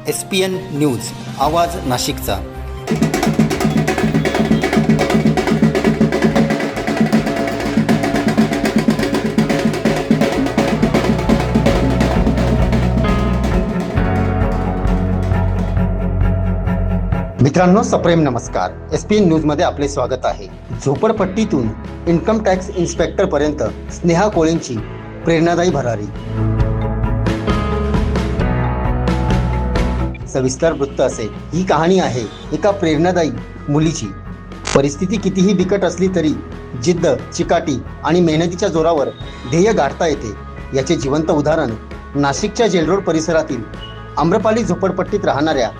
SPN news आवाज नाशिकचा। मित्रांनो, सप्रेम नमस्कार। SPN न्यूजमध्ये आपले स्वागत आहे। झोपडपट्टीतून इन्कम टॅक्स इन्स्पेक्टर पर्यंत स्नेहा कोळेंची प्रेरणादायी भरारी। सविस्तर वृत्त असे, ही कहाणी आहे एका प्रेरणादायी मुलीची। परिस्थिती कितीही बिकट असली तरी जिद्द, चिकाटी आणि मेहनतीच्या जोरावर ध्येय गाठता येते, याचे जिवंत उदाहरण नाशिकच्या जेलरोड परिसरातील आम्रपाली झोपडपट्टीत राहणाऱ्या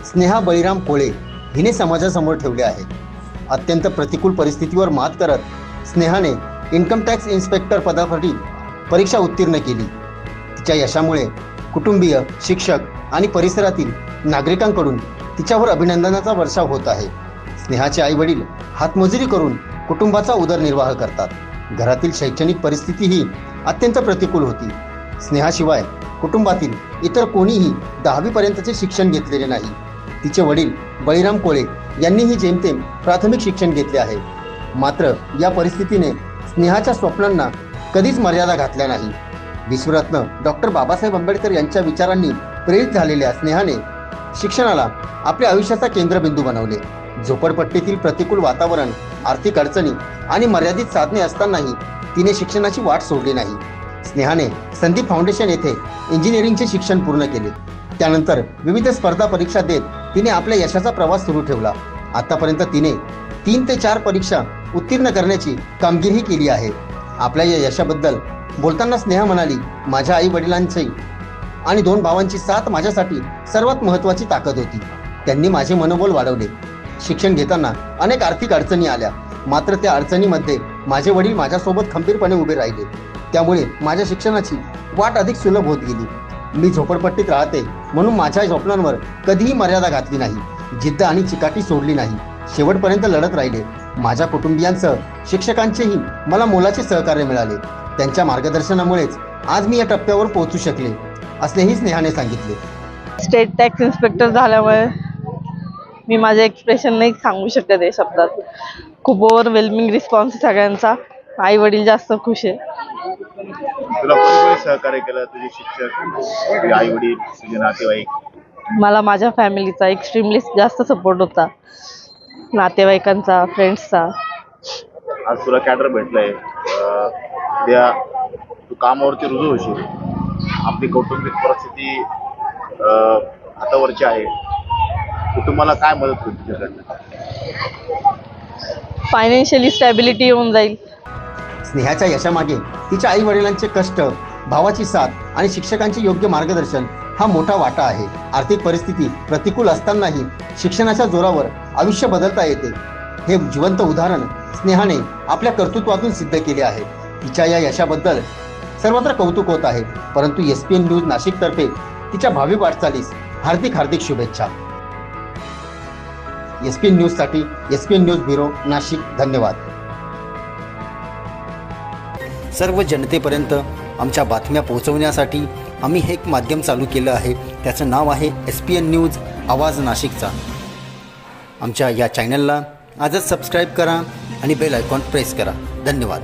स्नेहा बळीराम कोळे हिने समाजासमोर ठेवले आहे। अत्यंत प्रतिकूल परिस्थितीवर मात करत स्नेहाने इन्कम टॅक्स इन्स्पेक्टर पदासाठी परीक्षा उत्तीर्ण केली। तिच्या यशामुळे कुटुंबीय, शिक्षक आणि परिसरातील नागरिकांकडून तिच्यावर अभिनंदनाचा वर्षाव होत आहे। स्नेहाचे आई वडील हातमजुरी करून कुटुंबाचा उदरनिर्वाह करतात। घरातील शैक्षणिक परिस्थितीही अत्यंत प्रतिकूल होती। स्नेहाशिवाय कुटुंबातील इतर कोणीही 10वी पर्यंतचे शिक्षण घेतलेले नाही। तिचे वडील बळीराम कोळे यांनीही जेमतेम प्राथमिक शिक्षण घेतले आहे। मात्र या परिस्थितीने स्नेहाच्या स्वप्नांना कधीच मर्यादा घातल्या नाही। विश्वरत्न डॉक्टर बाबासाहेब आंबेडकर यांच्या विचारांनी प्रेरित झालेल्या स्नेहाने शिक्षणाला आपल्या आयुष्याचा केंद्रबिंदू बनवले। झोपडपट्टीतील प्रतिकूल वातावरण, आर्थिक अडचणी आणि मर्यादित साधने असतानाही तिने शिक्षणाची वाट सोडली नाही। स्नेहाने संदीप फाउंडेशन येथे इंजिनिअरिंगचे शिक्षण पूर्ण केले। त्यानंतर विविध स्पर्धा परीक्षा देत तिने आपल्या यशाचा प्रवास सुरू ठेवला। आतापर्यंत तिने 3 ते 4 परीक्षा उत्तीर्ण करण्याची कामगिरी केली आहे। आपल्या या यशाबद्दल बोलताना स्नेहा म्हणाली, माझ्या आई वडिलांची आणि 2 भावांची साथ माझ्यासाठी सर्वात महत्त्वाची ताकद होती। त्यांनी माझे मनोबल वाढवले। शिक्षण घेताना अनेक आर्थिक अडचणी आल्या, मात्र त्या अडचणीमध्ये माझे वडील माझ्यासोबत खंबीरपणे उभे राहिले। त्यामुळे माझ्या शिक्षणाची वाट अधिक सुलभ होत गेली। मी झोपडपट्टीत राहते म्हणून माझ्या स्वप्नांवर कधीही मर्यादा घातली नाही। जिद्द आणि चिकाटी सोडली नाही। शेवटपर्यंत लढत राहिले। माझ्या कुटुंबियांसह शिक्षकांचेही मला मोलाचे सहकार्य मिळाले। त्यांच्या मार्गदर्शनामुळेच आज मी या टप्प्यावर पोहोचू शकले, असलेही स्नेहाने सांगितले। स्टेट टॅक्स इन्स्पेक्टर झाल्यामुळे मी माझे एक्सप्रेशन नाही सांगू शकत आहे शब्दात। खूप ओव्हरवेल्मिंग रिस्पॉन्स सगळ्यांचा। आई वडील जास्त खुश आहे। तुला कोणी सहकार्य केलं? तुझे शिक्षक, तुझे आई वडील, तुझे नातेवाईक? मला माझ्या फॅमिलीचा एक्स्ट्रीमली जास्त सपोर्ट होता, नातेवाईकांचा, फ्रेंड्सचा। आज तुला कॅडर भेटलंय, त्या तू कामावरती रुजू होशील। आपली कौटुंबिक परिस्थिती हातावरची आहे। कुटुंबाला काय मदत होईल तुझ्याकडनं? फायनान्शियली स्टॅबिलिटी येऊन जाईल। स्नेहाच्या यशामागे तिच्या आई वडिलांचे कष्ट, भावाची साथ आणि शिक्षकांचे योग्य मार्गदर्शन हा मोठा वाटा आहे। आर्थिक परिस्थिती प्रतिकूल असतानाही शिक्षणाच्या जोरावर आयुष्य बदलता येते, हे जिवंत उदाहरण स्नेहाने आपल्या कर्तृत्वातून सिद्ध केले आहे। तिच्या या यशाबद्दल सर्वत्र कौतुक होत आहे, परंतु SPN न्यूज नाशिकतर्फे तिच्या भावी वाटचालीस हार्दिक हार्दिक शुभेच्छा। SPN न्यूजसाठी SPN न्यूज ब्युरो नाशिक, धन्यवाद। सर्व जनतेपर्यंत आमच्या बातम्या पोहोचवण्यासाठी आम्ही हे एक माध्यम चालू केलं आहे। त्याचं नाव आहे SPN न्यूज आवाज नाशिकचा। आमच्या या चॅनलला आजच सबस्क्राईब करा आणि बेल आयकॉन प्रेस करा। धन्यवाद।